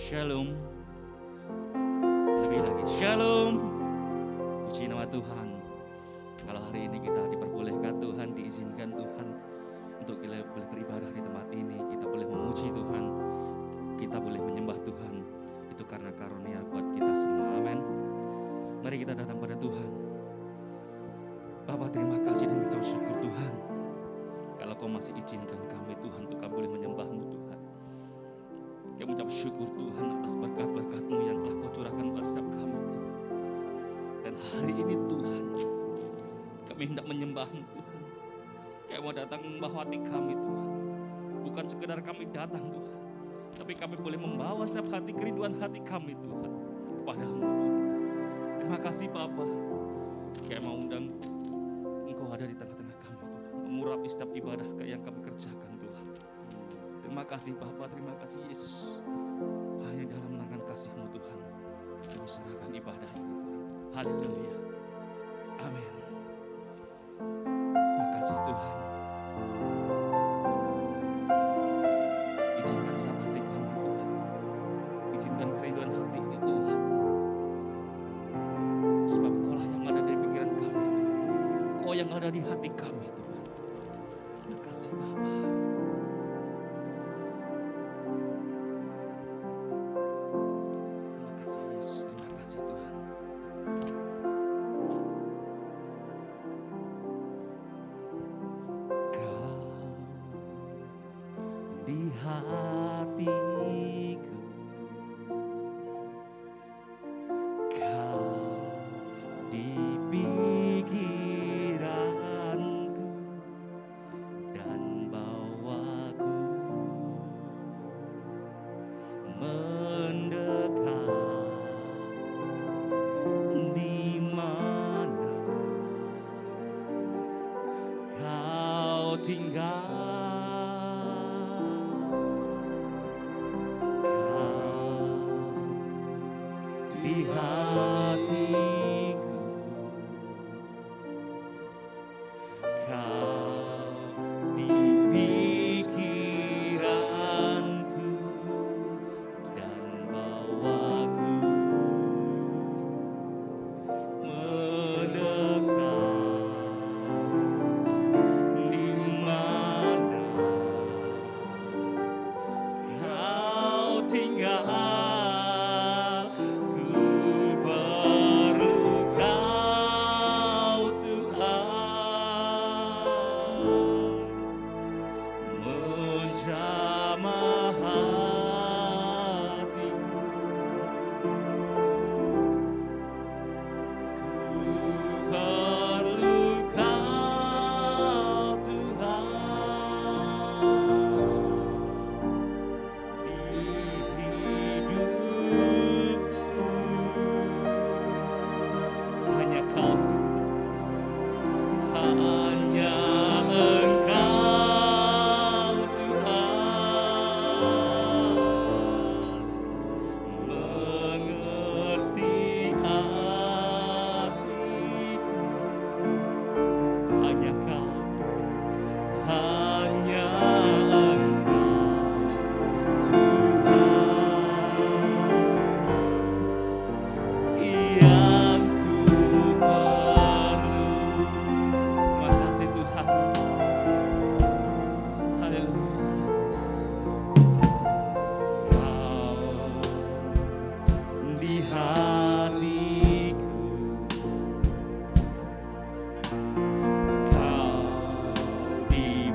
Shalom. Lebih lagi Shalom. Puji nama Tuhan. Kalau hari ini kita diperbolehkan Tuhan, diizinkan Tuhan untuk kita boleh beribadah di tempat ini, kita boleh memuji Tuhan, kita boleh menyembah Tuhan. Itu karena karunia buat kita semua. Amin. Mari kita datang pada Tuhan. Bapa, terima kasih dan kita syukur Tuhan. Kalau Kau masih izinkan kami Tuhan untuk kami boleh menyembah-Mu Tuhan. Kami mengucap syukur Tuhan atas berkat-berkat-Mu yang telah Kau curahkan buat setiap kami Tuhan. Dan hari ini Tuhan, kami hendak menyembah-Mu Tuhan. Kami mau datang membawa hati kami Tuhan. Bukan sekedar kami datang Tuhan, tapi kami boleh membawa setiap hati kerinduan hati kami Tuhan kepada-Mu Tuhan. Terima kasih Bapa. Kami mau undang Engkau ada di tengah-tengah kami Tuhan, mengurapi setiap ibadah yang kami kerjakan Tuhan. Terima kasih Bapa, terima kasih Yesus. Hanya dalam tangan kasih-Mu Tuhan, kami serahkan ibadah ini Tuhan. Haleluya. Amin. Terima kasih Tuhan. Izinkan setiap hati kami Tuhan. Izinkan kerinduan hati ini Tuhan. Sebab Kau yang ada di pikiran kami Tuhan. Kau yang ada di hati kami Tuhan. Terima kasih Bapa. Terima kasih Yesus, terima kasih Tuhan. Kau di hatiku, Kau di pikiranku dan bawaku mendekat di mana Kau tinggal. Kau di hatiku, Kau di pikiranku dan bawaku mendekat di mana Kau tinggal. Di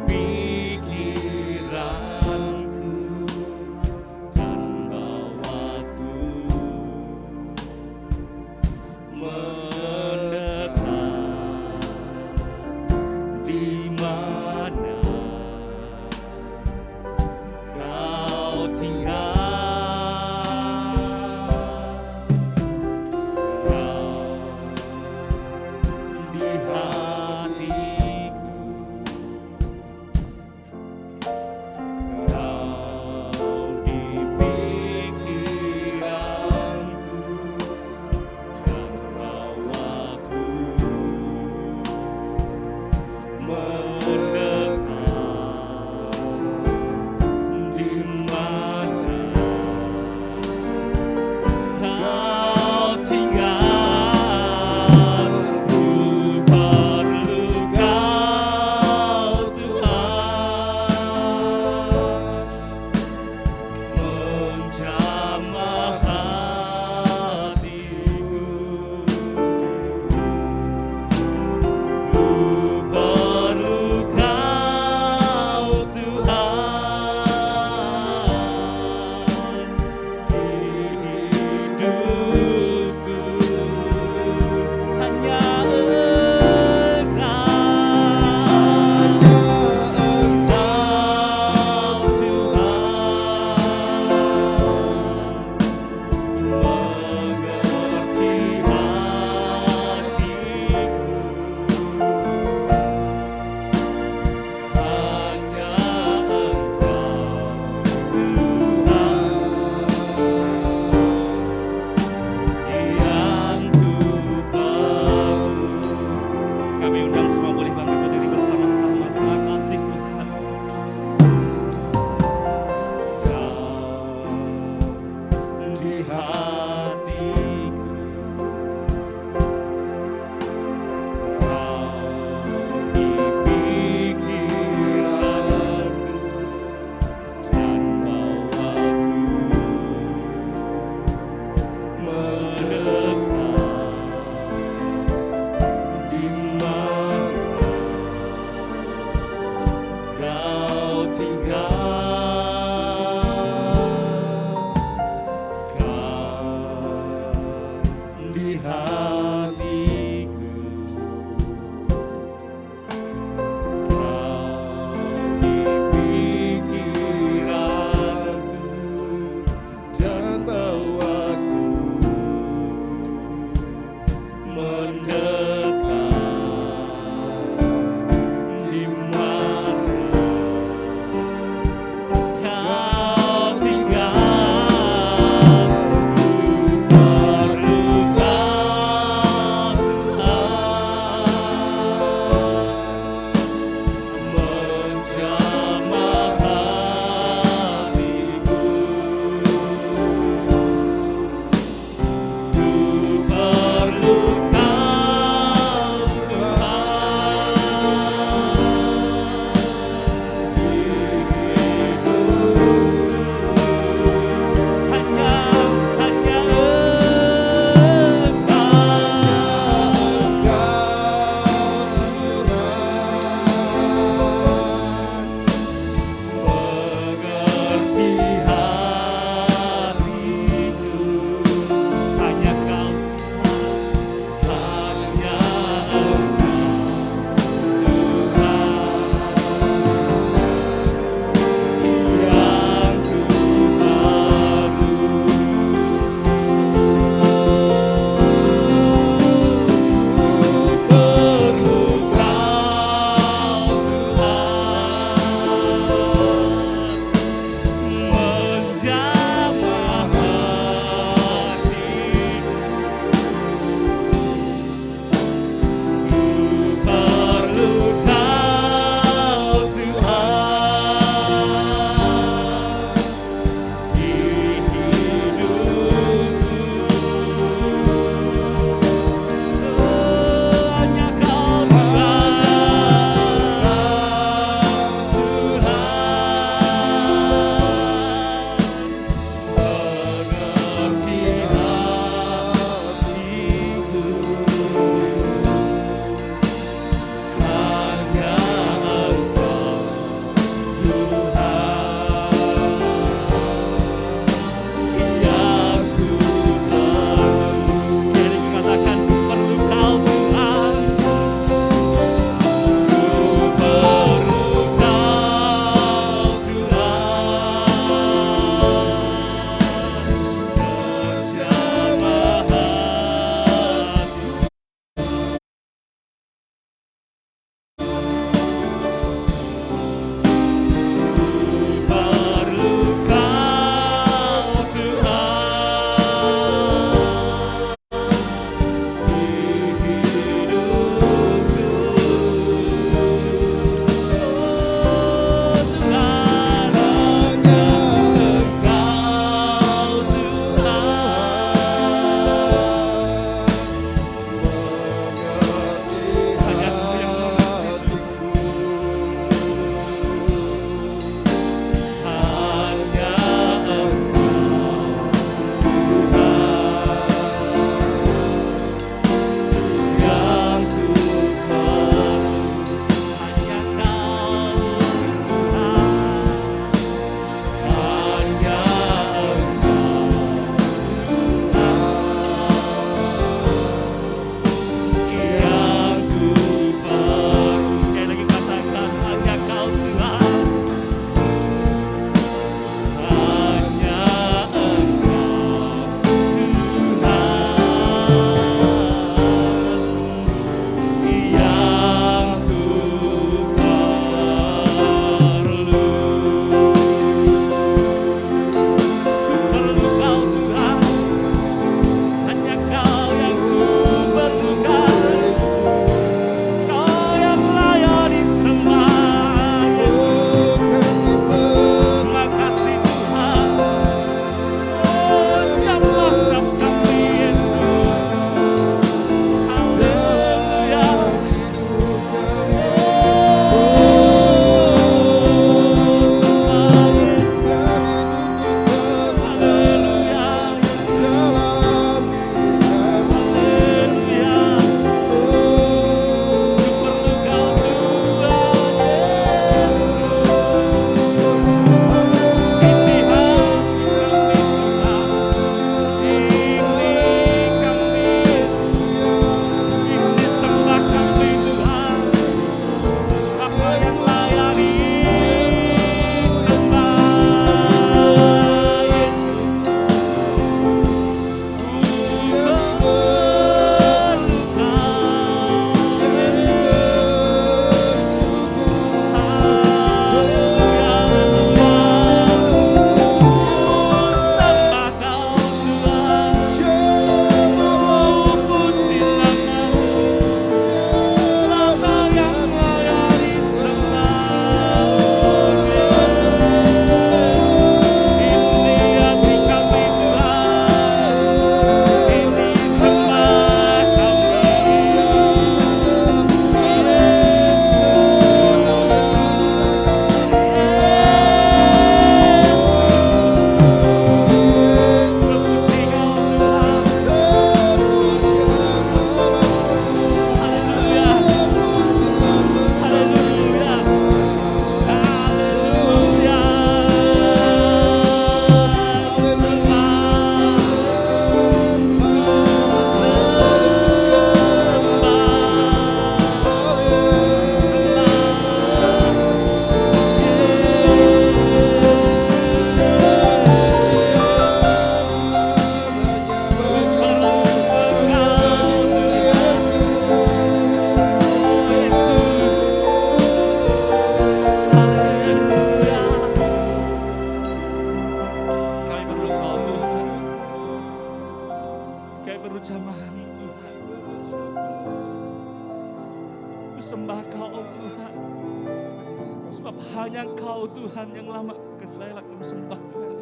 Sebab hanya Engkau Tuhan yang lama rela kami sembah Tuhan.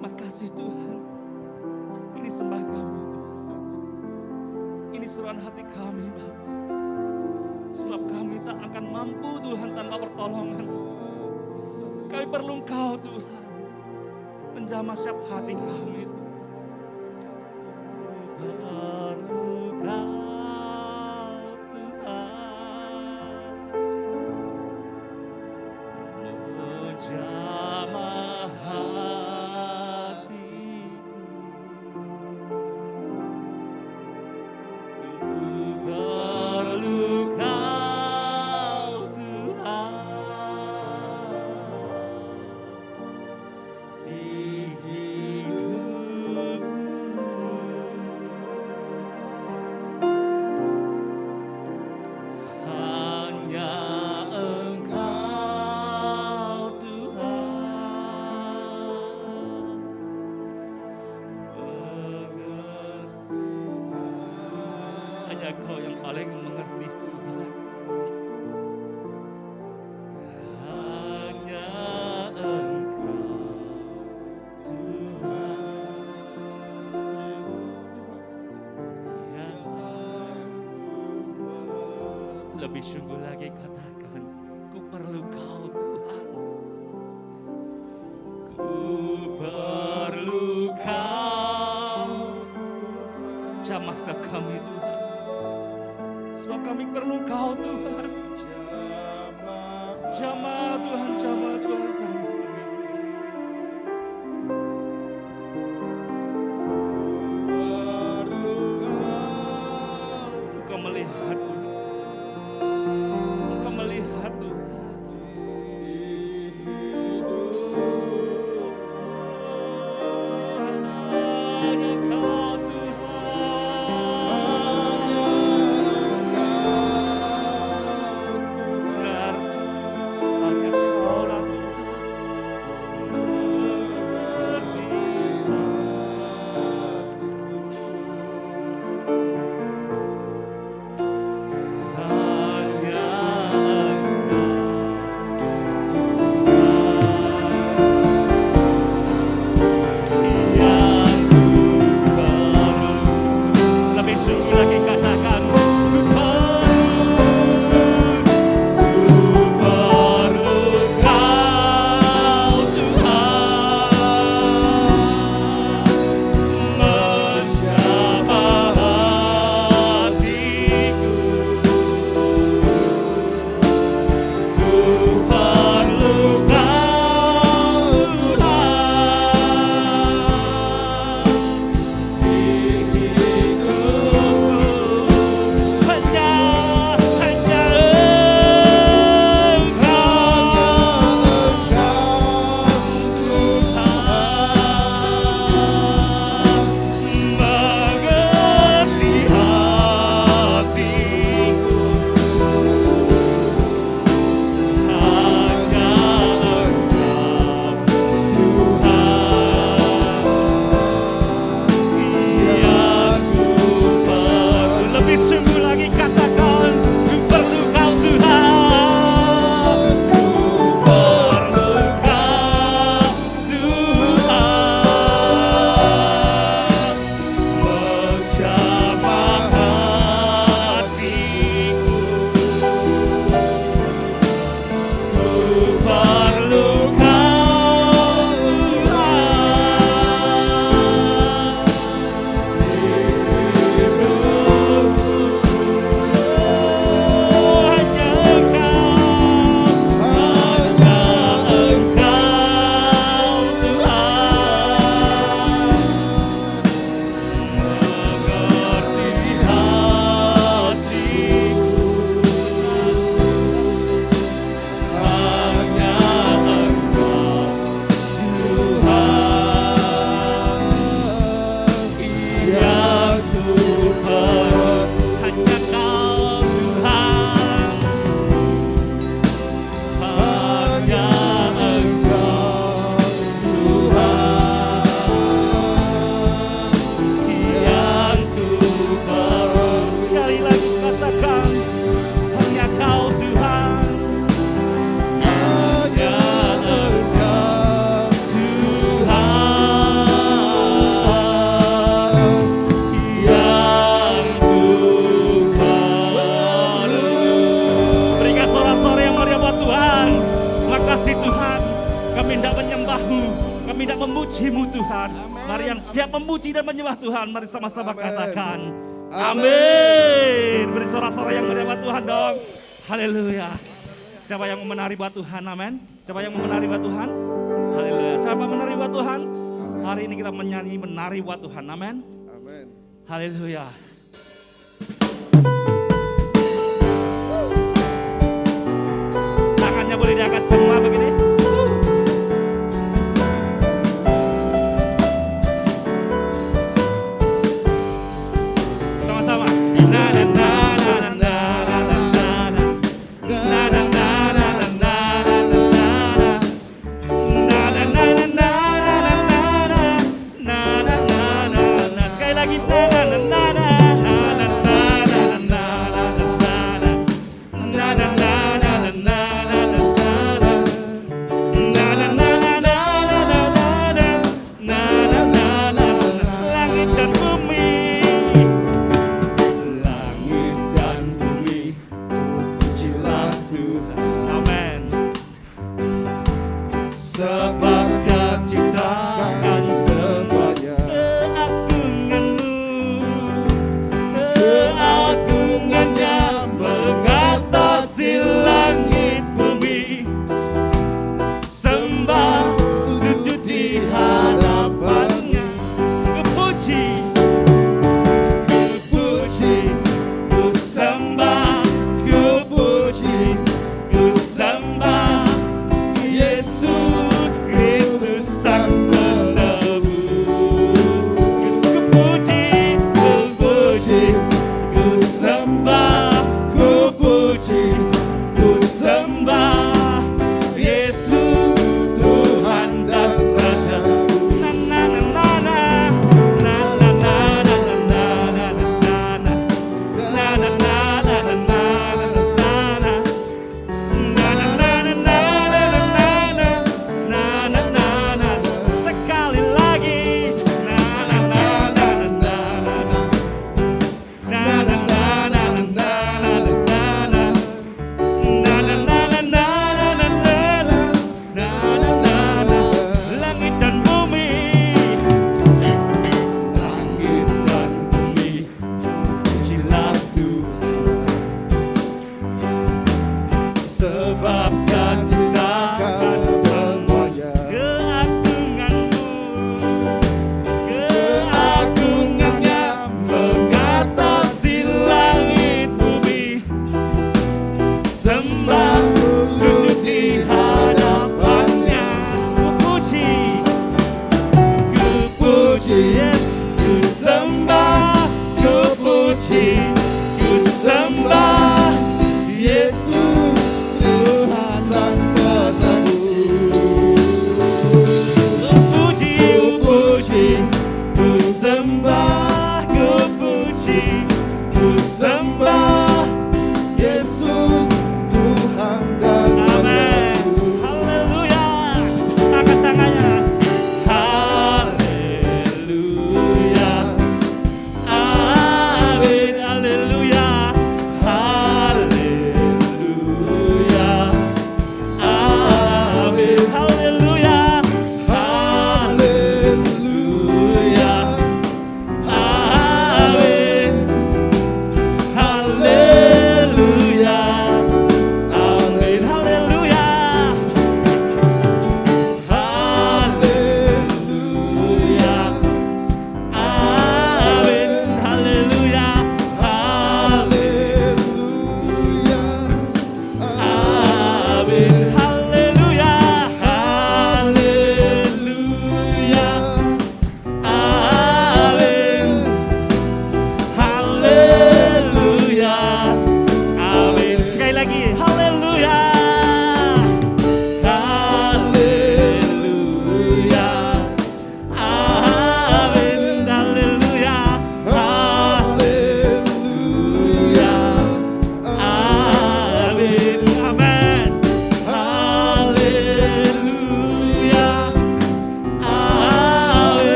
Makasih Tuhan. Ini sembah kami Tuhan. Ini seruan hati kami Bapa. Sebab kami tak akan mampu Tuhan tanpa pertolongan. Kami perlu Engkau Tuhan. Menjamah setiap hati kami. Perlu Kau jamah hatiku, ku perlu Kau Tuhan di hidupku. Hanya Kau yang paling mengerti Tuhan. Hanya Engkau Tuhan yang lebih sungguh lagi katakan, ku perlu Kau Tuhan. Ku perlu Kau. Jamah setiap kami Tuhan. Sebab kami perlu Kau Tuhan. Jamah Tuhan, jamah Tuhan, jamah kami. Engkau melihat Tuhan. Engkau melihat Tuhan. memuji-Mu Tuhan. Mari yang siap memuji dan menyembah Tuhan, mari sama-sama katakan amin. Beri sorak-sorak yang meriah buat Tuhan dong. Haleluya. Siapa yang mau menari buat Tuhan, amin. Siapa yang mau menari buat Tuhan? Haleluya. Siapa menari buat Tuhan? Hari ini kita menyanyi menari buat Tuhan, amin. Amin. Haleluya. Tangannya boleh diangkat semua begini. Sama-sama. Na na na na na na na na na na na na na na na. Sekali lagi na na na na na. Yesus Kristus.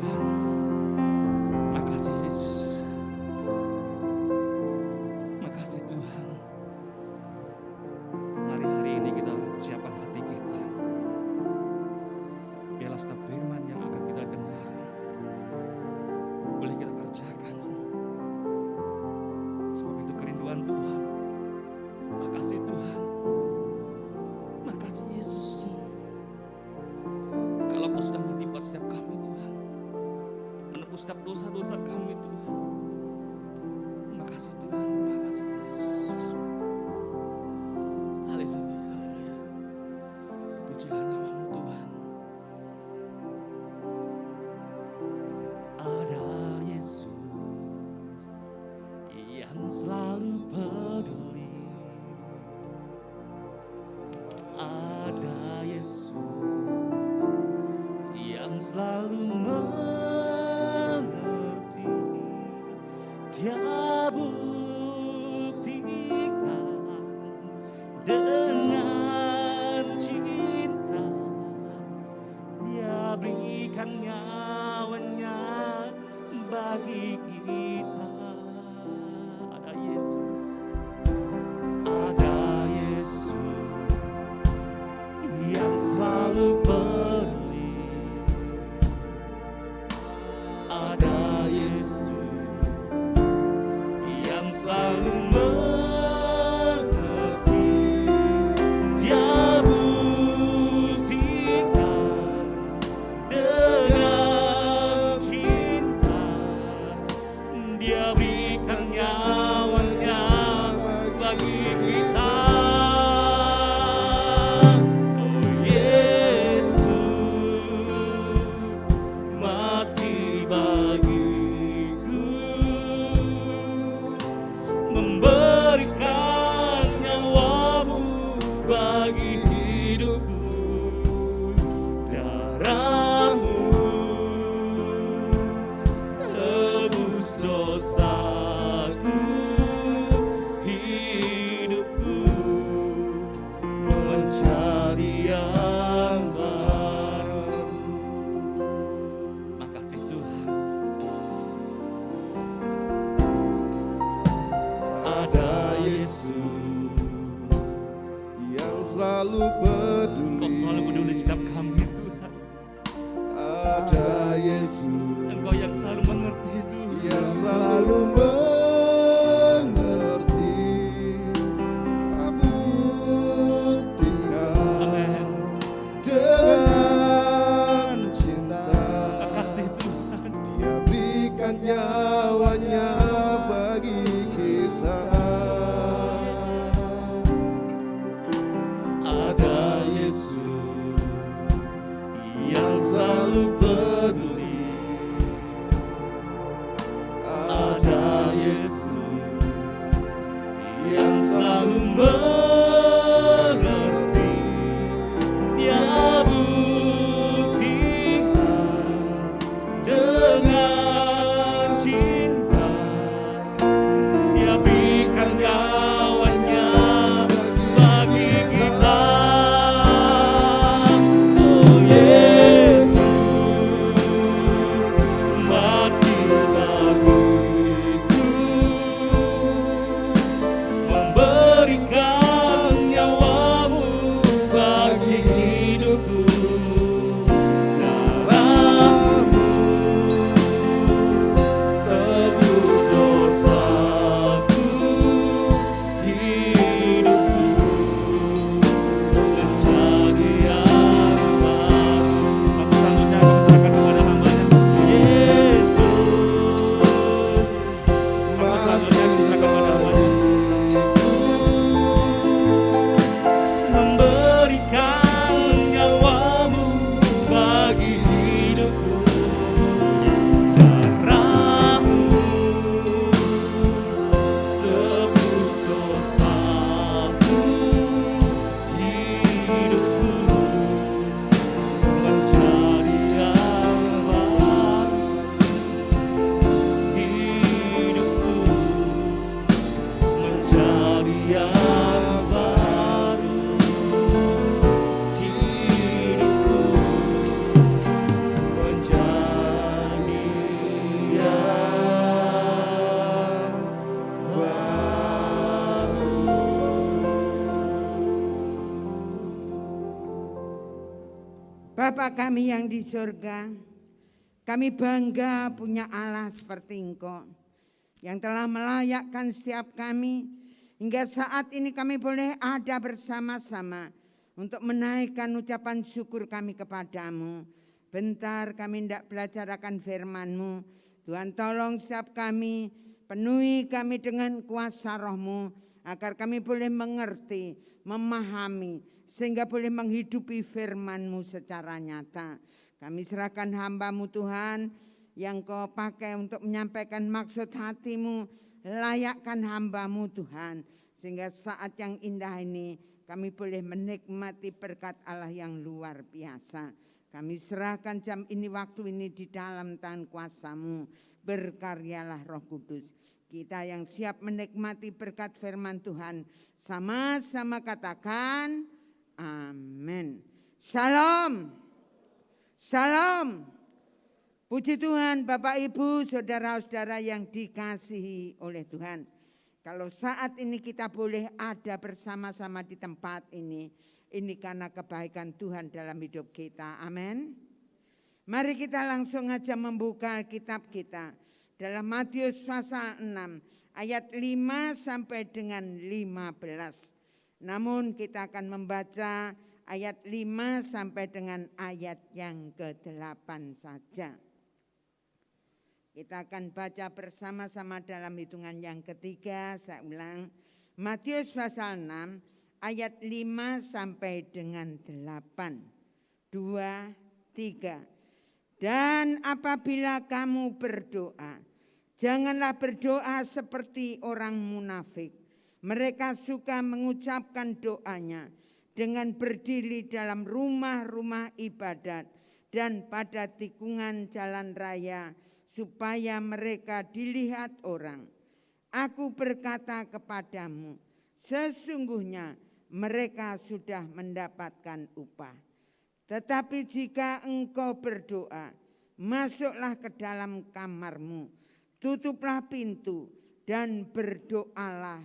Tuhan. Makasih Yesus. Makasih Tuhan. Mari hari ini kita siapkan hati kita. Biarlah setiap firman yang akan kita dengar boleh kita kerjakan. Sebab itu kerinduan Tuhan. Makasih Tuhan. Makasih Yesus. Kalau Kau sudah mati buat setiap kami Tuhan, menebus setiap dosa-dosa kami Tuhan. Makasih Tuhan. Makasih Yesus. Haleluya. Haleluya. Pujilah nama-Mu Tuhan. Ada Yesus yang selalu peduli. Ada Yesus yang selalu mengerti. Dia buktikan dengan cinta. Dia berikan nyawanya bagi kita. Ada Yesus. Ada Yesus yang selalu peduli. Ada Yesus yang selalu mengerti. Dia buktikan dengan cinta. Dia berikan nyawanya bagi kita. Memberikan nyawamu bagi hidupku. Darahmu tebus dosaku. Hidupku menjadi yang baru. Makasih Tuhan. Ada Yesus yang selalu peduli. Kau selalu peduli setiap kami Tuhan. Ada Yesus Engkau yang selalu mengerti Tuhan. yang selalu mengerti. Buktikan Amin. dengan cinta. Makasih Tuhan. Dia berikan nyawanya bagi kita. Ada Yesus yang selalu peduli. Ada Yesus yang selalu mengerti. Dia buktikan dengan cinta. Bapa kami yang di surga, kami bangga punya Allah seperti Engkau yang telah melayakkan setiap kami hingga saat ini kami boleh ada bersama-sama untuk menaikkan ucapan syukur kami kepadamu. Bentar kami hendak belajar akan firman-Mu. Tuhan tolong setiap kami, penuhi kami dengan kuasa Roh-Mu agar kami boleh mengerti, memahami, sehingga boleh menghidupi firman-Mu secara nyata. Kami serahkan hamba-Mu Tuhan yang Kau pakai untuk menyampaikan maksud hati-Mu. Layakkan hamba-Mu Tuhan, sehingga saat yang indah ini kami boleh menikmati berkat Allah yang luar biasa. Kami serahkan jam ini, waktu ini di dalam tangan kuasa-Mu. Berkaryalah Roh Kudus. Kita yang siap menikmati berkat firman Tuhan, sama-sama katakan amin. Salam. Salam. Puji Tuhan, Bapak Ibu, saudara-saudara yang dikasihi oleh Tuhan. Kalau saat ini kita boleh ada bersama-sama di tempat ini karena kebaikan Tuhan dalam hidup kita. Amin. Mari kita langsung aja membuka kitab kita dalam Matius pasal 6 ayat 5 sampai dengan 15. Namun kita akan membaca ayat 5 sampai dengan ayat yang ke-8 saja. Kita akan baca bersama-sama dalam hitungan yang ketiga. Saya ulang, Matius pasal 6 ayat 5 sampai dengan 8. 2, 3. Dan apabila kamu berdoa, janganlah berdoa seperti orang munafik. Mereka suka mengucapkan doanya dengan berdiri dalam rumah-rumah ibadat dan pada tikungan jalan raya, supaya mereka dilihat orang. Aku berkata kepadamu, sesungguhnya mereka sudah mendapatkan upah. Tetapi jika engkau berdoa, masuklah ke dalam kamarmu, tutuplah pintu dan berdoalah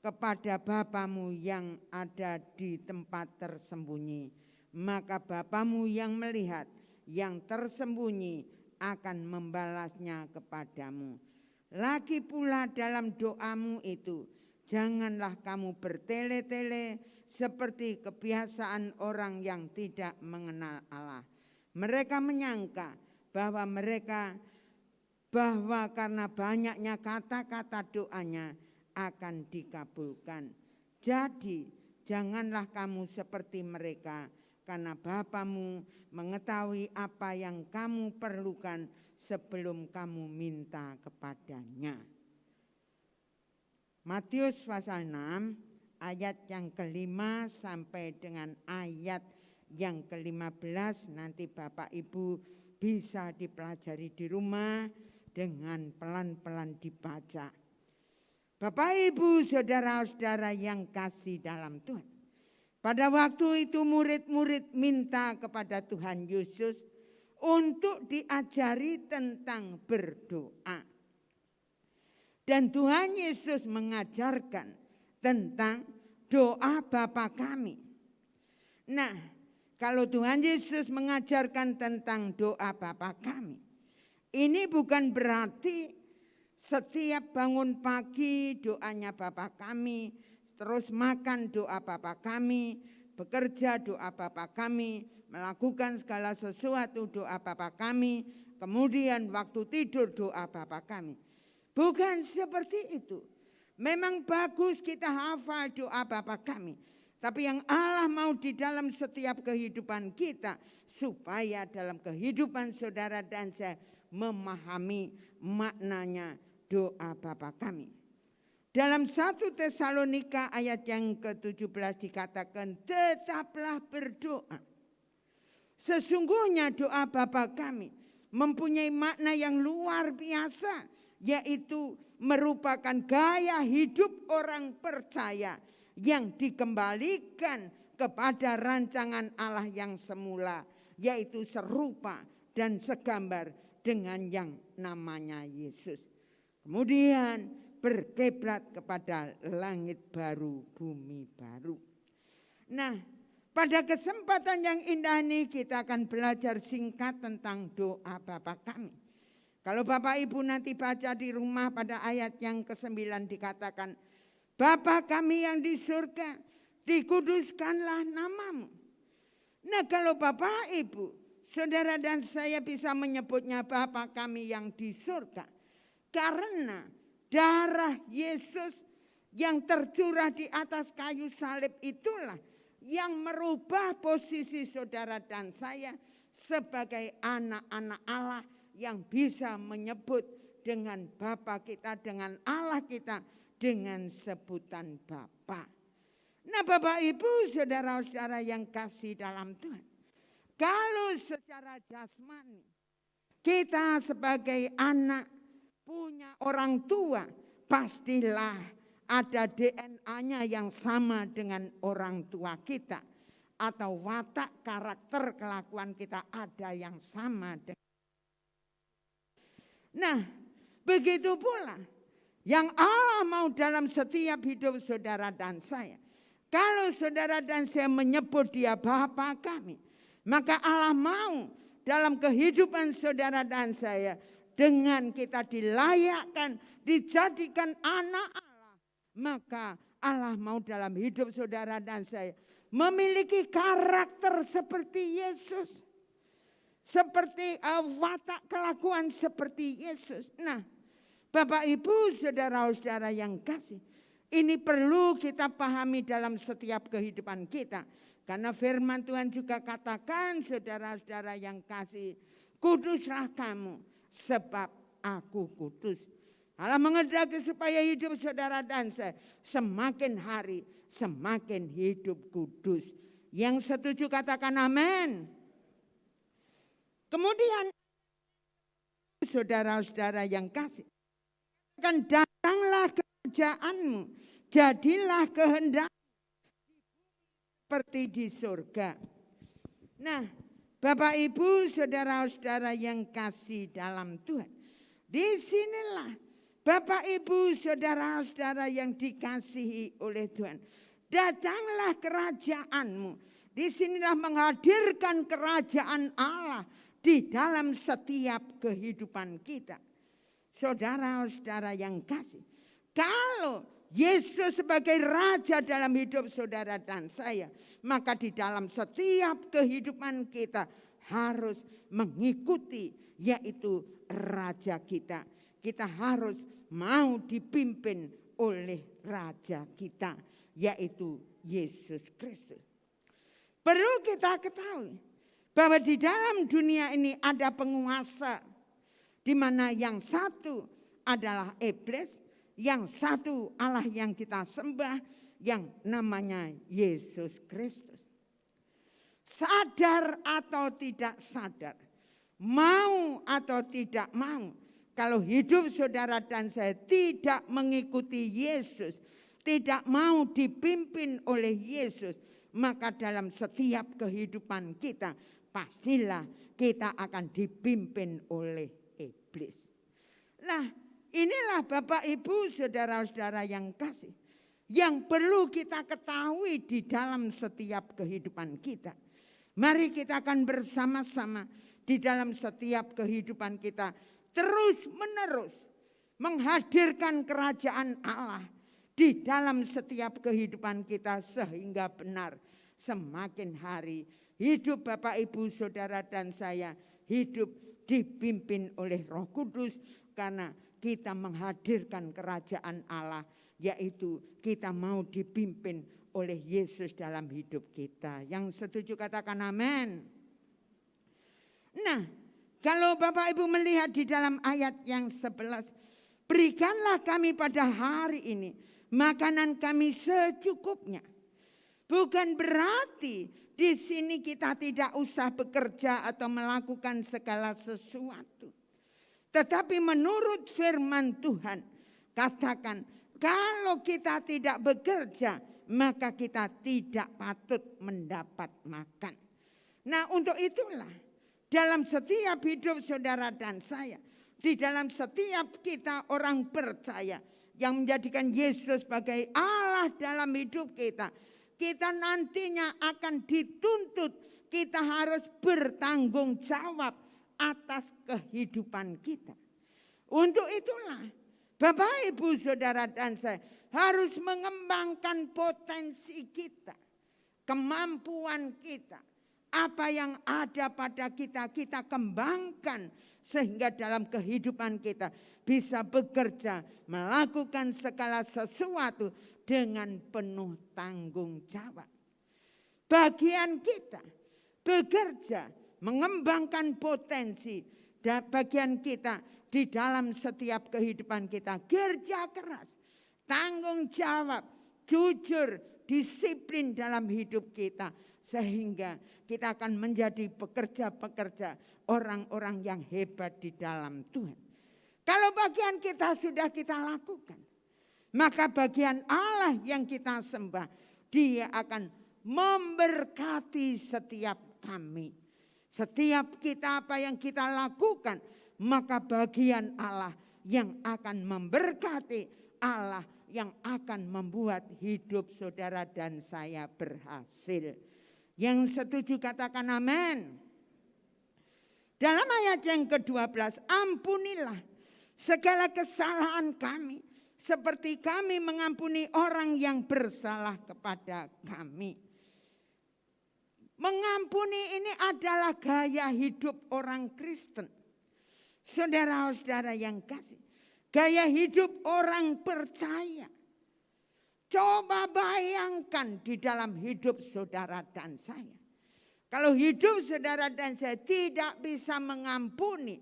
kepada Bapamu yang ada di tempat tersembunyi. Maka Bapamu yang melihat yang tersembunyi akan membalasnya kepadamu. Lagi pula dalam doamu itu, janganlah kamu bertele-tele seperti kebiasaan orang yang tidak mengenal Allah. Mereka menyangka bahwa karena banyaknya kata-kata doanya akan dikabulkan. Jadi janganlah kamu seperti mereka, karena Bapamu mengetahui apa yang kamu perlukan sebelum kamu minta kepadanya. Matius pasal 6 ayat yang ke-5 sampai dengan ayat yang ke-15 nanti Bapak Ibu bisa dipelajari di rumah dengan pelan-pelan dibaca. Bapak Ibu saudara-saudara yang kasih dalam Tuhan. Pada waktu itu murid-murid minta kepada Tuhan Yesus untuk diajari tentang berdoa. Dan Tuhan Yesus mengajarkan tentang doa Bapa kami. Nah, kalau Tuhan Yesus mengajarkan tentang doa Bapa kami, ini bukan berarti setiap bangun pagi doanya Bapa kami, terus makan doa Bapa kami, bekerja doa Bapa kami, melakukan segala sesuatu doa Bapa kami, kemudian waktu tidur doa Bapa kami. Bukan seperti itu. Memang bagus kita hafal doa Bapa kami. Tapi yang Allah mau di dalam setiap kehidupan kita, supaya dalam kehidupan saudara dan saya memahami maknanya doa Bapa kami. Dalam 1 Tesalonika ayat yang ke-17 dikatakan, tetaplah berdoa. Sesungguhnya doa Bapa kami mempunyai makna yang luar biasa, yaitu merupakan gaya hidup orang percaya yang dikembalikan kepada rancangan Allah yang semula, yaitu serupa dan segambar dengan yang namanya Yesus. Kemudian berkiblat kepada langit baru, bumi baru. Nah, Pada kesempatan yang indah ini kita akan belajar singkat tentang doa Bapa kami. Kalau Bapak Ibu nanti baca di rumah pada ayat yang ke-9 dikatakan, Bapa kami yang di surga, dikuduskanlah namamu. Nah kalau Bapak Ibu, saudara dan saya bisa menyebutnya Bapa kami yang di surga. Karena darah Yesus yang tercurah di atas kayu salib itulah yang merubah posisi saudara dan saya sebagai anak-anak Allah yang bisa menyebut dengan Bapa kita, dengan Allah kita, dengan sebutan Bapa. Nah Bapak Ibu saudara-saudara yang kasih dalam Tuhan. Kalau secara jasmani kita sebagai anak punya orang tua, pastilah ada DNA-nya yang sama dengan orang tua kita. Atau watak, karakter, kelakuan kita ada yang sama dengan. Nah, begitu pula yang Allah mau dalam setiap hidup saudara dan saya. Kalau saudara dan saya menyebut dia Bapa kami, maka Allah mau dalam kehidupan saudara dan saya dengan kita dilayakkan, dijadikan anak Allah. Maka Allah mau dalam hidup saudara dan saya memiliki karakter seperti Yesus. Seperti watak kelakuan seperti Yesus. Nah, Bapak Ibu saudara-saudara yang kasih, ini perlu kita pahami dalam setiap kehidupan kita. Karena firman Tuhan juga katakan saudara-saudara yang kasih, kuduslah kamu sebab aku kudus. Allah mengendaki supaya hidup saudara dan saya semakin hari semakin hidup kudus. Yang setuju katakan amin. Kemudian saudara-saudara yang kasih, akan datanglah kerajaanmu, jadilah kehendak seperti di surga. Nah, Bapak Ibu saudara-saudara yang kasih dalam Tuhan, disinilah Bapak Ibu saudara-saudara yang dikasihi oleh Tuhan, datanglah kerajaanmu. Disinilah menghadirkan kerajaan Allah di dalam setiap kehidupan kita. Saudara-saudara yang kasih, kalau Yesus sebagai Raja dalam hidup saudara dan saya, maka di dalam setiap kehidupan kita harus mengikuti yaitu Raja kita. Kita harus mau dipimpin oleh Raja kita, yaitu Yesus Kristus. Perlu kita ketahui bahwa di dalam dunia ini ada penguasa, di mana yang satu adalah iblis, yang satu Allah yang kita sembah, yang namanya Yesus Kristus. Sadar atau tidak sadar, mau atau tidak mau, kalau hidup saudara dan saya tidak mengikuti Yesus, tidak mau dipimpin oleh Yesus, maka dalam setiap kehidupan kita pastilah kita akan dipimpin oleh iblis. Nah, inilah Bapak Ibu saudara-saudara yang kasih, yang perlu kita ketahui di dalam setiap kehidupan kita. Mari kita akan bersama-sama di dalam setiap kehidupan kita terus menerus menghadirkan kerajaan Allah di dalam setiap kehidupan kita sehingga benar semakin hari hidup Bapak Ibu saudara dan saya hidup dipimpin oleh Roh Kudus karena kita menghadirkan kerajaan Allah, yaitu kita mau dipimpin oleh Yesus dalam hidup kita. Yang setuju katakan amin. Nah, kalau Bapak Ibu melihat di dalam ayat yang 11, berikanlah kami pada hari ini makanan kami secukupnya. Bukan berarti di sini kita tidak usah bekerja atau melakukan segala sesuatu. Tetapi menurut firman Tuhan, katakan kalau kita tidak bekerja, maka kita tidak patut mendapat makan. Nah, untuk itulah dalam setiap hidup saudara dan saya, di dalam setiap kita orang percaya yang menjadikan Yesus sebagai Allah dalam hidup kita, kita nantinya akan dituntut, kita harus bertanggung jawab atas kehidupan kita. Untuk itulah Bapak, Ibu, Saudara dan saya harus mengembangkan potensi kita, kemampuan kita. Apa yang ada pada kita, kita kembangkan sehingga dalam kehidupan kita bisa bekerja, melakukan segala sesuatu dengan penuh tanggung jawab. Bagian kita bekerja, mengembangkan potensi, dan bagian kita di dalam setiap kehidupan kita kerja keras, tanggung jawab, jujur, disiplin dalam hidup kita. Sehingga kita akan menjadi pekerja-pekerja, orang-orang yang hebat di dalam Tuhan. Kalau bagian kita sudah kita lakukan, maka bagian Allah yang kita sembah, Dia akan memberkati setiap kami. Setiap kita apa yang kita lakukan, maka bagian Allah yang akan memberkati, Allah yang akan membuat hidup saudara dan saya berhasil. Yang setuju katakan amin. Dalam ayat yang ke-12, ampunilah segala kesalahan kami seperti kami mengampuni orang yang bersalah kepada kami. Mengampuni ini adalah gaya hidup orang Kristen. Saudara-saudara yang kasih, gaya hidup orang percaya. Coba bayangkan di dalam hidup saudara dan saya. Kalau hidup saudara dan saya tidak bisa mengampuni,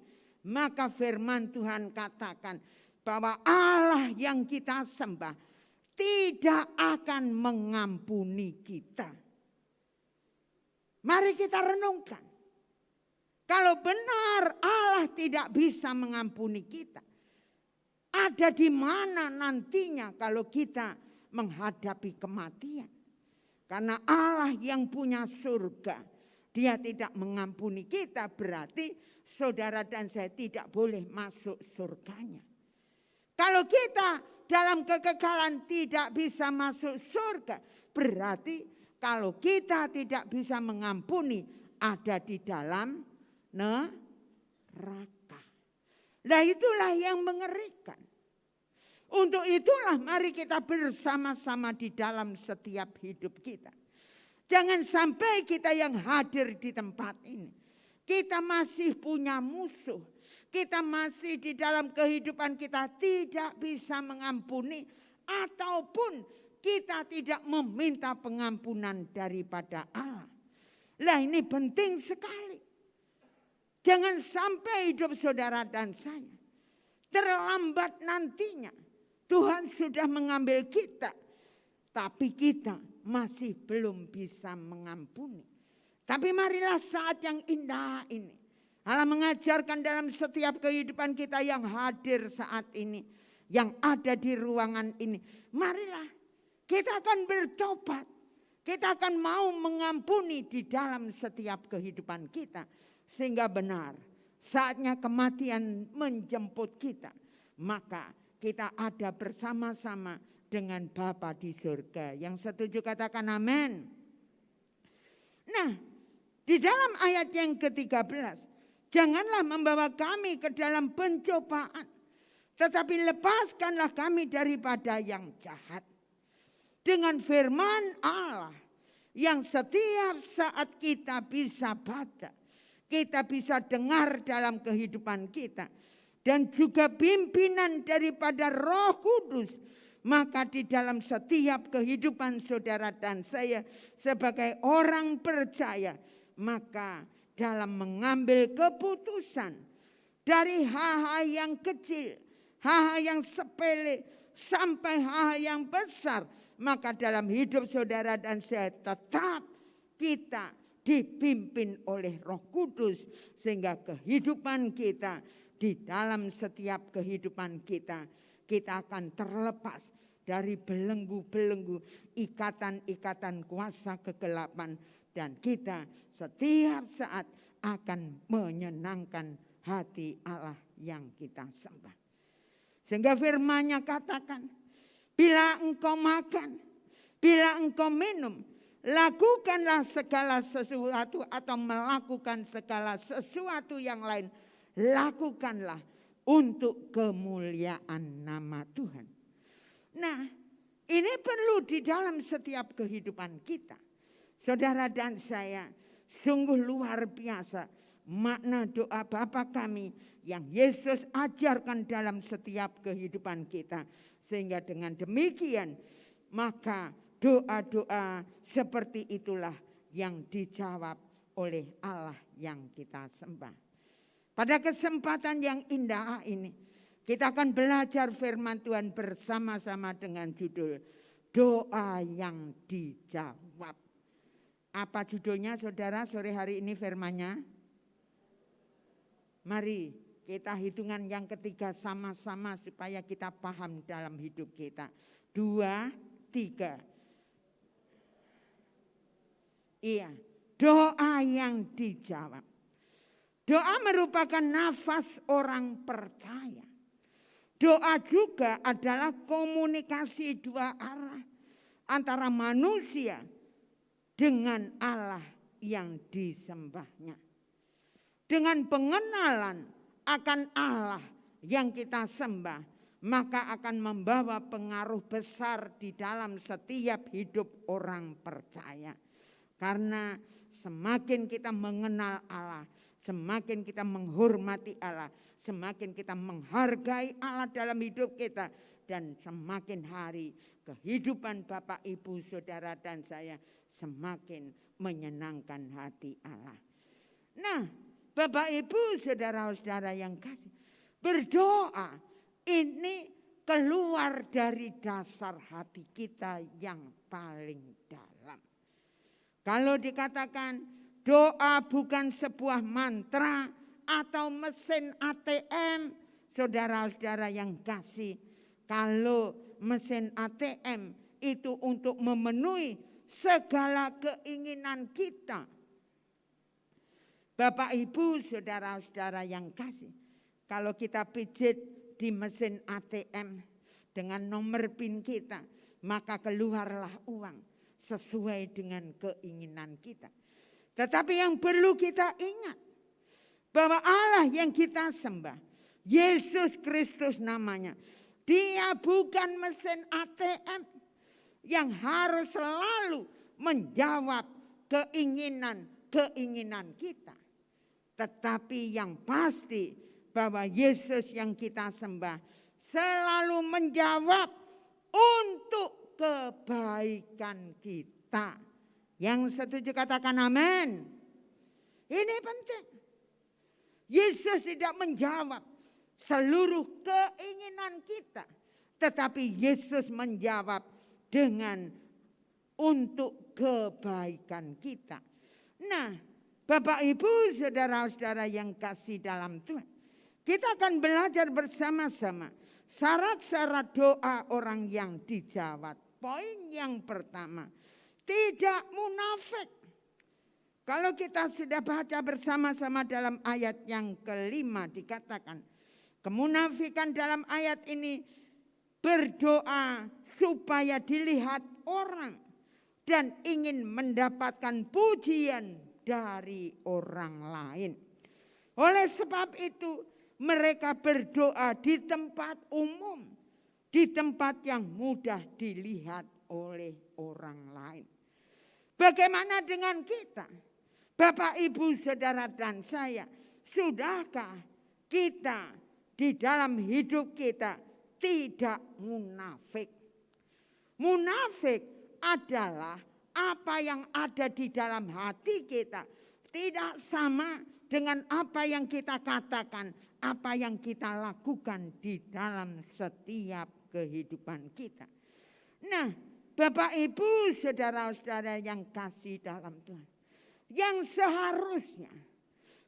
maka firman Tuhan katakan bahwa Allah yang kita sembah tidak akan mengampuni kita. Mari kita renungkan. Kalau benar Allah tidak bisa mengampuni kita, ada di mana nantinya kalau kita menghadapi kematian? Karena Allah yang punya surga, Dia tidak mengampuni kita, berarti saudara dan saya tidak boleh masuk surganya. Kalau kita dalam kekekalan tidak bisa masuk surga, berarti kalau kita tidak bisa mengampuni, ada di dalam neraka. Nah, itulah yang mengerikan. Untuk itulah mari kita bersama-sama di dalam setiap hidup kita. Jangan sampai kita yang hadir di tempat ini, kita masih punya musuh. Kita masih di dalam kehidupan kita tidak bisa mengampuni, ataupun kita tidak meminta pengampunan daripada Allah. Lah, ini penting sekali. Jangan sampai hidup saudara dan saya terlambat nantinya. Tuhan sudah mengambil kita, tapi kita masih belum bisa mengampuni. Tapi marilah saat yang indah ini, Allah mengajarkan dalam setiap kehidupan kita yang hadir saat ini, yang ada di ruangan ini. Marilah kita akan bertobat, kita akan mau mengampuni di dalam setiap kehidupan kita. Sehingga benar saatnya kematian menjemput kita, maka kita ada bersama-sama dengan Bapa di surga. Yang setuju katakan amin. Nah, di dalam ayat yang ke-13, janganlah membawa kami ke dalam pencobaan, tetapi lepaskanlah kami daripada yang jahat. Dengan firman Allah yang setiap saat kita bisa baca, kita bisa dengar dalam kehidupan kita, dan juga pimpinan daripada Roh Kudus, maka di dalam setiap kehidupan saudara dan saya sebagai orang percaya, maka dalam mengambil keputusan dari hal-hal yang kecil, hal-hal yang sepele sampai hal-hal yang besar, maka dalam hidup saudara dan saya tetap kita dipimpin oleh Roh Kudus, sehingga kehidupan kita di dalam setiap kehidupan kita, kita akan terlepas dari belenggu-belenggu, ikatan-ikatan kuasa kegelapan, dan kita setiap saat akan menyenangkan hati Allah yang kita sembah. Sehingga firman-Nya katakan, bila engkau makan, Bila engkau minum, lakukanlah segala sesuatu atau melakukan segala sesuatu yang lain. Lakukanlah untuk kemuliaan nama Tuhan. Nah, ini perlu di dalam setiap kehidupan kita. Saudara dan saya, sungguh luar biasa makna doa Bapa kami yang Yesus ajarkan dalam setiap kehidupan kita. Sehingga dengan demikian, maka doa-doa seperti itulah yang dijawab oleh Allah yang kita sembah. Pada kesempatan yang indah ini, kita akan belajar firman Tuhan bersama-sama dengan judul Doa yang Dijawab. Apa judulnya saudara sore hari ini firmannya? Mari kita hitungan yang ketiga sama-sama supaya kita paham dalam hidup kita. 2, 3. Iya, doa yang dijawab. Doa merupakan nafas orang percaya. Doa juga adalah komunikasi dua arah antara manusia dengan Allah yang disembahnya. Dengan pengenalan akan Allah yang kita sembah, maka akan membawa pengaruh besar di dalam setiap hidup orang percaya. Karena semakin kita mengenal Allah, semakin kita menghormati Allah, semakin kita menghargai Allah dalam hidup kita, dan semakin hari kehidupan Bapak, Ibu, Saudara dan saya semakin menyenangkan hati Allah. Nah, Bapak, Ibu, Saudara-saudara yang kasih, berdoa ini keluar dari dasar hati kita yang paling dalam. Kalau dikatakan doa bukan sebuah mantra atau mesin ATM, saudara-saudara yang kasih, kalau mesin ATM itu untuk memenuhi segala keinginan kita. Bapak, Ibu, saudara-saudara yang kasih, kalau kita pijit di mesin ATM dengan nomor PIN kita, maka keluarlah uang sesuai dengan keinginan kita. Tetapi yang perlu kita ingat, bahwa Allah yang kita sembah, Yesus Kristus namanya, Dia bukan mesin ATM yang harus selalu menjawab keinginan kita. Tetapi yang pasti bahwa Yesus yang kita sembah selalu menjawab untuk kebaikan kita. Yang setuju katakan amin. Ini penting. Yesus tidak menjawab seluruh keinginan kita, tetapi Yesus menjawab dengan untuk kebaikan kita. Nah, Bapak, Ibu, saudara-saudara yang kasih dalam Tuhan, kita akan belajar bersama-sama syarat-syarat doa orang yang dijawab. Poin yang pertama, tidak munafik. Kalau kita sudah baca bersama-sama dalam ayat yang kelima dikatakan, kemunafikan dalam ayat ini berdoa supaya dilihat orang dan ingin mendapatkan pujian dari orang lain. Oleh sebab itu mereka berdoa di tempat umum, di tempat yang mudah dilihat oleh orang lain. Bagaimana dengan kita? Bapak, Ibu, Saudara dan saya, sudahkah kita di dalam hidup kita tidak munafik? Munafik adalah apa yang ada di dalam hati kita tidak sama dengan apa yang kita katakan, apa yang kita lakukan di dalam setiap kehidupan kita. Nah, Bapak, Ibu, saudara-saudara yang kasih dalam Tuhan, yang seharusnya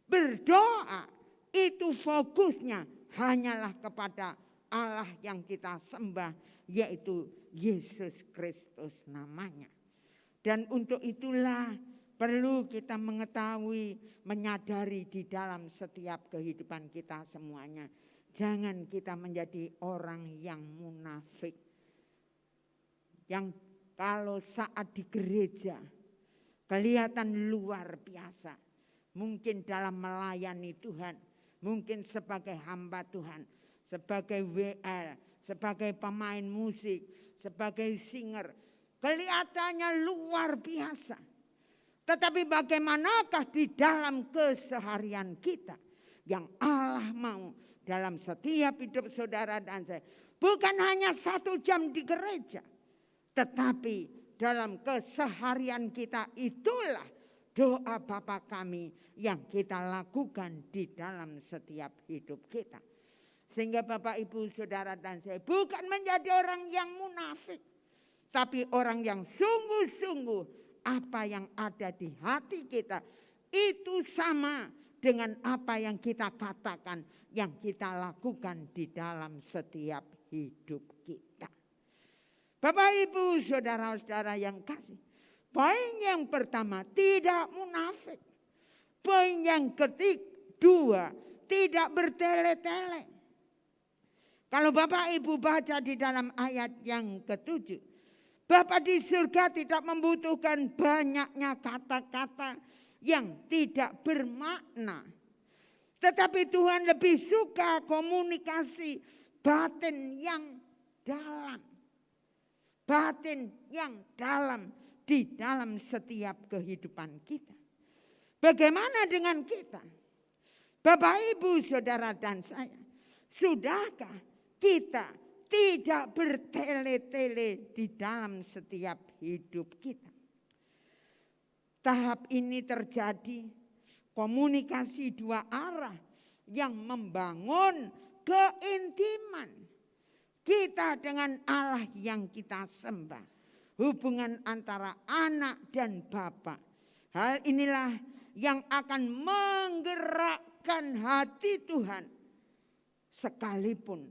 berdoa itu fokusnya hanyalah kepada Allah yang kita sembah, yaitu Yesus Kristus namanya. Dan untuk itulah perlu kita mengetahui, menyadari di dalam setiap kehidupan kita semuanya. Jangan kita menjadi orang yang munafik. Yang kalau saat di gereja kelihatan luar biasa. Mungkin dalam melayani Tuhan, mungkin sebagai hamba Tuhan, sebagai WL, sebagai pemain musik, sebagai singer. Kelihatannya luar biasa. Tetapi bagaimanakah di dalam keseharian kita yang Allah mau dalam setiap hidup saudara dan saya. Bukan hanya 1 jam di gereja. Tetapi dalam keseharian kita itulah doa Bapa kami yang kita lakukan di dalam setiap hidup kita. Sehingga Bapak Ibu Saudara dan saya bukan menjadi orang yang munafik. Tapi orang yang sungguh-sungguh apa yang ada di hati kita itu sama dengan apa yang kita katakan, yang kita lakukan di dalam setiap hidup kita. Bapak Ibu Saudara-saudara yang kasih. Poin yang pertama, tidak munafik. Poin yang kedua, tidak bertele-tele. Kalau Bapak Ibu baca di dalam ayat yang ke-7. Bapa di surga tidak membutuhkan banyaknya kata-kata yang tidak bermakna. Tetapi Tuhan lebih suka komunikasi batin yang dalam. Batin yang dalam di dalam setiap kehidupan kita. Bagaimana dengan kita? Bapak, Ibu, Saudara dan saya. Sudahkah kita tidak bertele-tele di dalam setiap hidup kita? Tahap ini terjadi komunikasi 2 arah yang membangun keintiman kita dengan Allah yang kita sembah. Hubungan antara anak dan bapa. Hal inilah yang akan menggerakkan hati Tuhan. Sekalipun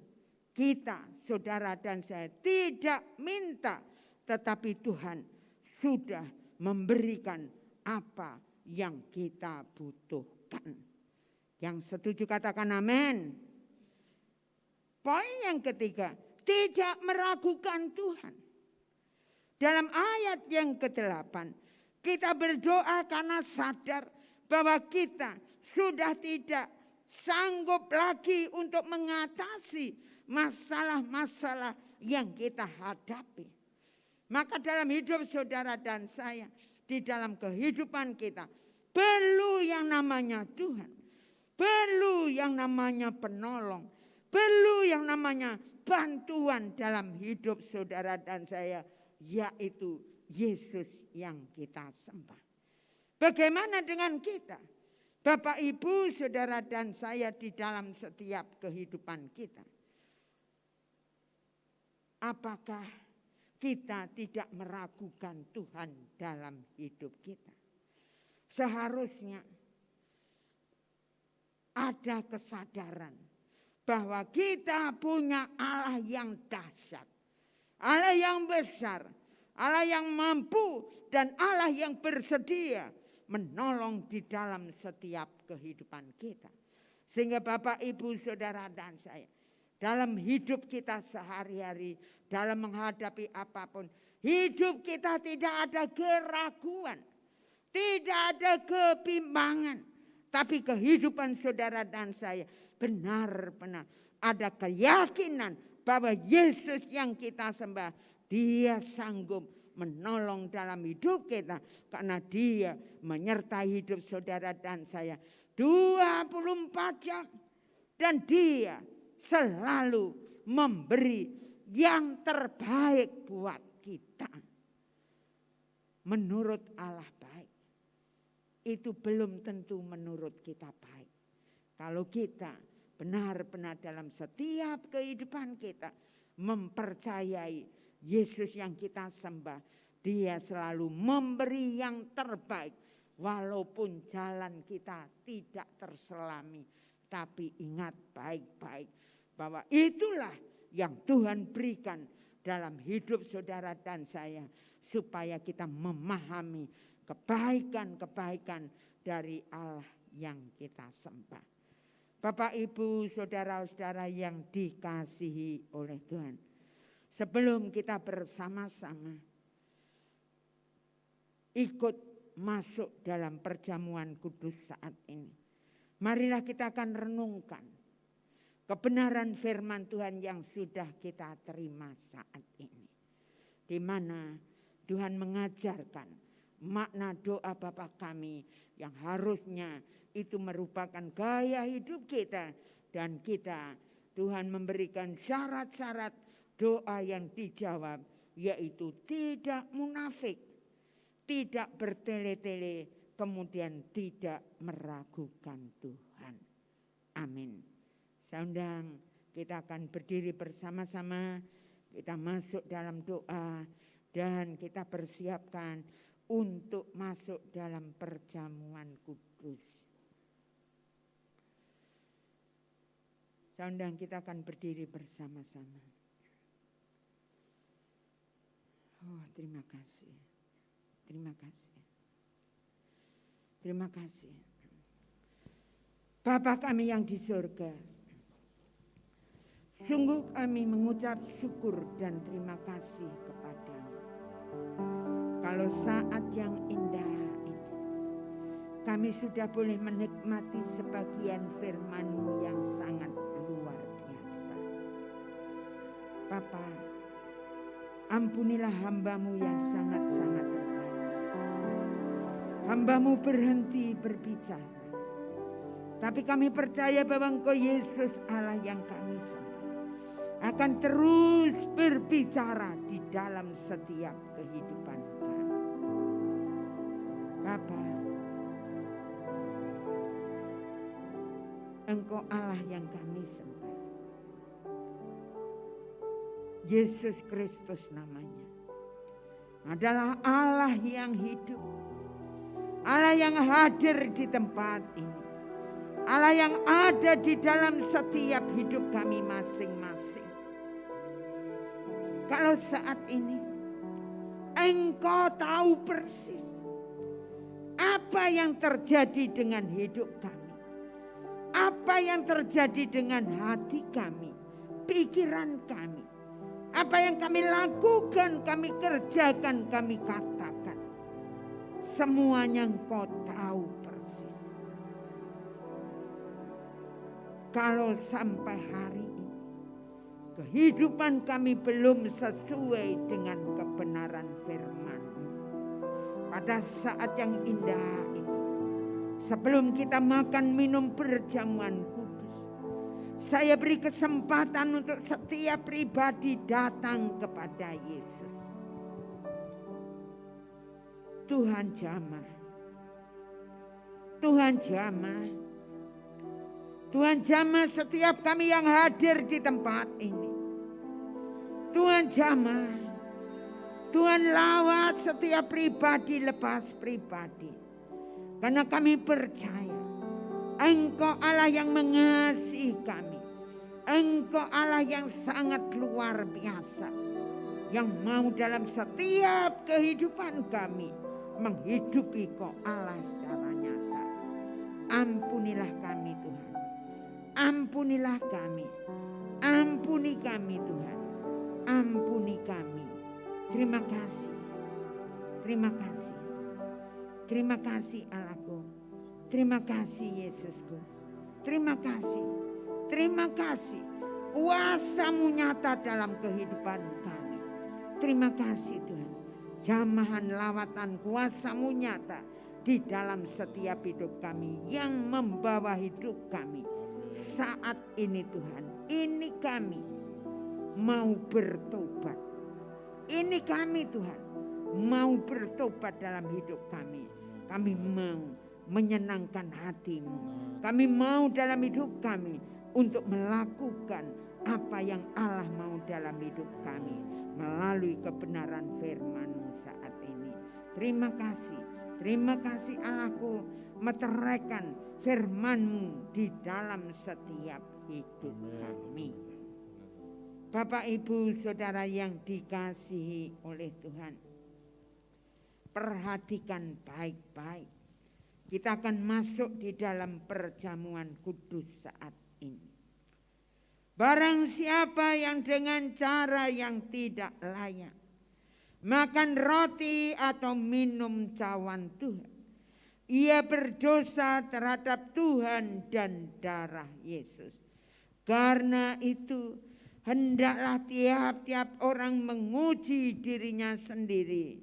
kita, saudara dan saya, tidak minta. Tetapi Tuhan sudah memberikan apa yang kita butuhkan. Yang setuju katakan amin. Poin yang ketiga, tidak meragukan Tuhan. Dalam ayat yang ke-8, kita berdoa karena sadar bahwa kita sudah tidak sanggup lagi untuk mengatasi masalah-masalah yang kita hadapi. Maka dalam hidup saudara dan saya, di dalam kehidupan kita, perlu yang namanya Tuhan. Perlu yang namanya penolong. Perlu yang namanya bantuan dalam hidup saudara dan saya, yaitu Yesus yang kita sembah. Bagaimana dengan kita? Bapak, Ibu, Saudara dan saya di dalam setiap kehidupan kita. Apakah kita tidak meragukan Tuhan dalam hidup kita? Seharusnya ada kesadaran bahwa kita punya Allah yang dahsyat, Allah yang besar, Allah yang mampu, dan Allah yang bersedia menolong di dalam setiap kehidupan kita. Sehingga Bapak, Ibu, Saudara dan saya, dalam hidup kita sehari-hari, dalam menghadapi apapun, hidup kita tidak ada keraguan, tidak ada kebimbangan. Tapi kehidupan saudara dan saya benar-benar ada keyakinan bahwa Yesus yang kita sembah, Dia sanggup menolong dalam hidup kita. Karena Dia menyertai hidup saudara dan saya 24 jam. Dan Dia selalu memberi yang terbaik buat kita. Menurut Allah baik. Itu belum tentu menurut kita baik. Kalau kita benar-benar dalam setiap kehidupan kita mempercayai Yesus yang kita sembah, Dia selalu memberi yang terbaik. Walaupun jalan kita tidak terselami, tapi ingat baik-baik bahwa itulah yang Tuhan berikan dalam hidup saudara dan saya, supaya kita memahami kebaikan-kebaikan dari Allah yang kita sembah. Bapak, Ibu, saudara-saudara yang dikasihi oleh Tuhan. Sebelum kita bersama-sama ikut masuk dalam perjamuan kudus saat ini. Marilah kita akan renungkan kebenaran firman Tuhan yang sudah kita terima saat ini. Di mana Tuhan mengajarkan makna doa Bapa kami yang harusnya itu merupakan gaya hidup kita. Dan kita, Tuhan memberikan syarat-syarat doa yang dijawab, yaitu tidak munafik, tidak bertele-tele, kemudian tidak meragukan Tuhan. Amin. Saya undang kita akan berdiri bersama-sama, kita masuk dalam doa dan kita persiapkan untuk masuk dalam perjamuan kudus. Saya undang kita akan berdiri bersama-sama. Oh, terima kasih. Terima kasih. Terima kasih. Bapa kami yang di surga, sungguh kami mengucap syukur dan terima kasih kepadamu. Kalau saat yang indah ini, kami sudah boleh menikmati sebagian firman-Mu yang sangat luar biasa. Bapa, ampunilah hamba-Mu yang sangat-sangat terbatas. Hamba-Mu berhenti berbicara. Tapi kami percaya bahwa Engkau Yesus Allah yang kami sembah akan terus berbicara di dalam setiap kehidupan kami. Bapa, Engkau Allah yang kami sembah. Yesus Kristus namanya adalah Allah yang hidup. Allah yang hadir di tempat ini. Allah yang ada di dalam setiap hidup kami masing-masing. Kalau saat ini Engkau tahu persis apa yang terjadi dengan hidup kami. Apa yang terjadi dengan hati kami, pikiran kami. Apa yang kami lakukan, kami kerjakan, kami katakan. Semuanya Engkau tahu persis. Kalau sampai hari ini kehidupan kami belum sesuai dengan kebenaran firman-Mu. Pada saat yang indah ini, sebelum kita makan minum perjamuan kudus, saya beri kesempatan untuk setiap pribadi datang kepada Yesus. Tuhan jamah. Tuhan jamah. Tuhan jamah setiap kami yang hadir di tempat ini. Tuhan jamah. Tuhan lawat setiap pribadi lepas pribadi. Karena kami percaya Engkau Allah yang mengasihi kami. Engkau Allah yang sangat luar biasa. Yang mau dalam setiap kehidupan kami menghidupi Kau Allah secara nyata. Ampunilah kami Tuhan. Ampunilah kami. Ampuni kami Tuhan. Ampuni kami. Terima kasih. Terima kasih. Terima kasih Allahku. Terima kasih Yesusku. Terima kasih. Terima kasih. Kuasa-Mu nyata dalam kehidupan kami. Terima kasih Tuhan. Jamahan lawatan kuasa-Mu nyata di dalam setiap hidup kami yang membawa hidup kami. Saat ini Tuhan, ini kami mau bertobat. Ini kami Tuhan mau bertobat dalam hidup kami. Kami mau menyenangkan hati-Mu. Kami mau dalam hidup kami untuk melakukan apa yang Allah mau dalam hidup kami melalui kebenaran firman-Mu saat ini. Terima kasih Allahku, meteraikan firman-Mu di dalam setiap hidup kami. Bapak Ibu Saudara yang dikasihi oleh Tuhan, perhatikan baik-baik. Kita akan masuk di dalam perjamuan kudus saat ini. Barang siapa yang dengan cara yang tidak layak makan roti atau minum cawan Tuhan, ia berdosa terhadap Tuhan dan darah Yesus. Karena itu hendaklah tiap-tiap orang menguji dirinya sendiri,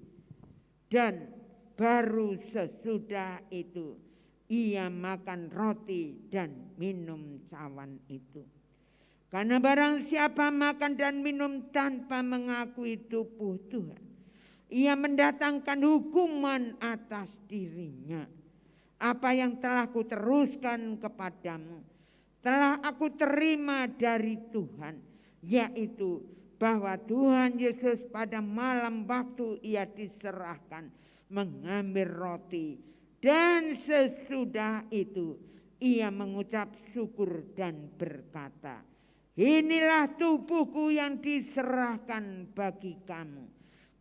dan baru sesudah itu ia makan roti dan minum cawan itu. Karena barang siapa makan dan minum tanpa mengakui tubuh Tuhan, ia mendatangkan hukuman atas dirinya. Apa yang telah kuteruskan kepadamu telah aku terima dari Tuhan, yaitu bahwa Tuhan Yesus pada malam waktu ia diserahkan mengambil roti, dan sesudah itu ia mengucap syukur dan berkata, inilah tubuhku yang diserahkan bagi kamu.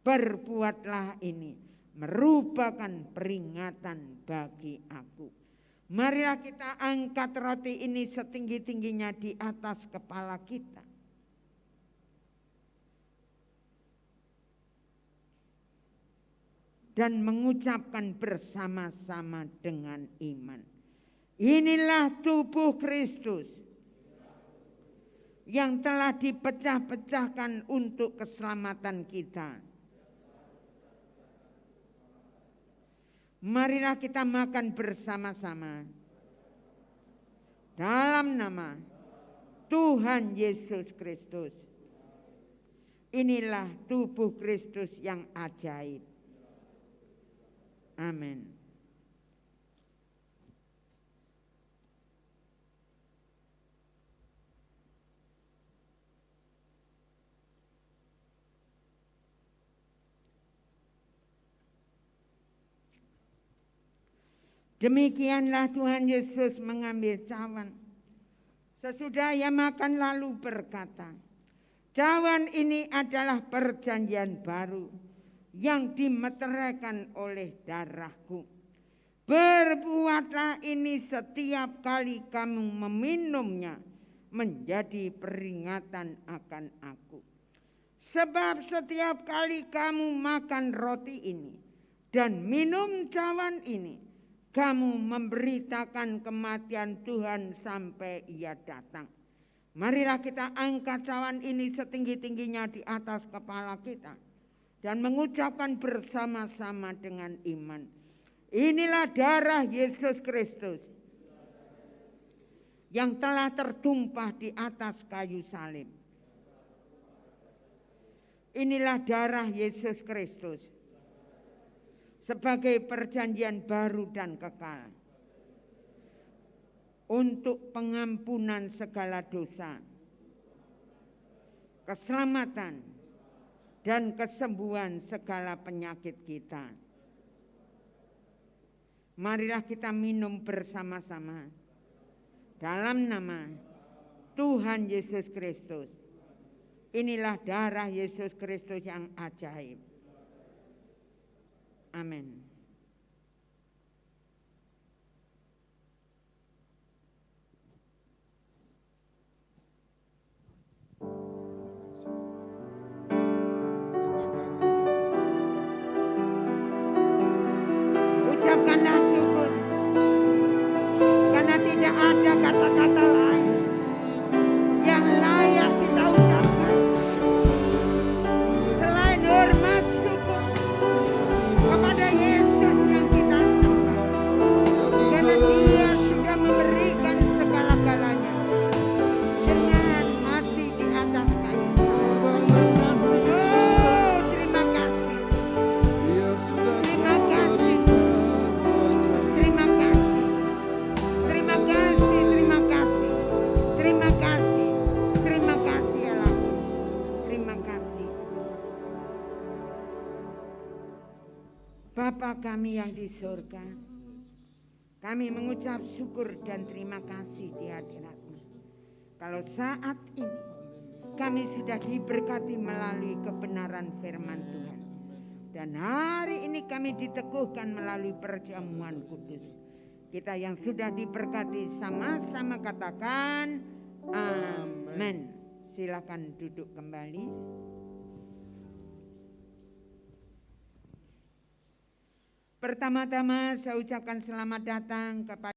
Berbuatlah ini merupakan peringatan bagi aku. Marilah kita angkat roti ini setinggi-tingginya di atas kepala kita. Dan mengucapkan bersama-sama dengan iman. Inilah tubuh Kristus yang telah dipecah-pecahkan untuk keselamatan kita. Marilah kita makan bersama-sama dalam nama Tuhan Yesus Kristus. Inilah tubuh Kristus yang ajaib. Amin. Demikianlah Tuhan Yesus mengambil cawan. Sesudah ia makan lalu berkata, cawan ini adalah perjanjian baru yang dimeteraikan oleh darahku. Berbuatlah ini setiap kali kamu meminumnya menjadi peringatan akan aku. Sebab setiap kali kamu makan roti ini dan minum cawan ini, kamu memberitakan kematian Tuhan sampai ia datang. Marilah kita angkat cawan ini setinggi-tingginya di atas kepala kita dan mengucapkan bersama-sama dengan iman. Inilah darah Yesus Kristus yang telah tertumpah di atas kayu salib. Inilah darah Yesus Kristus sebagai perjanjian baru dan kekal untuk pengampunan segala dosa, keselamatan, dan kesembuhan segala penyakit kita. Marilah kita minum bersama-sama dalam nama Tuhan Yesus Kristus. Inilah darah Yesus Kristus yang ajaib. Amin. Ucapkanlah syukur karena tidak ada kata-kata lain yang layak kita ucapkan selain hormat syukur kepada Yesus yang kita sembah, karena Dia sudah memberikan segala-galanya dengan mati di atas kayu. Oh, terima kasih. Terima kasih. Terima kasih. Terima kasih. Terima kasih. Terima kasih. Terima kasih ya Allah. Terima kasih. Bapa kami yang di surga, kami mengucap syukur dan terima kasih di hadirat-Mu. Kalau saat ini kami sudah diberkati melalui kebenaran firman Tuhan. Dan hari ini kami diteguhkan melalui perjamuan kudus. Kita yang sudah diberkati sama-sama katakan amin. Silakan duduk kembali. Pertama-tama saya ucapkan selamat datang kepada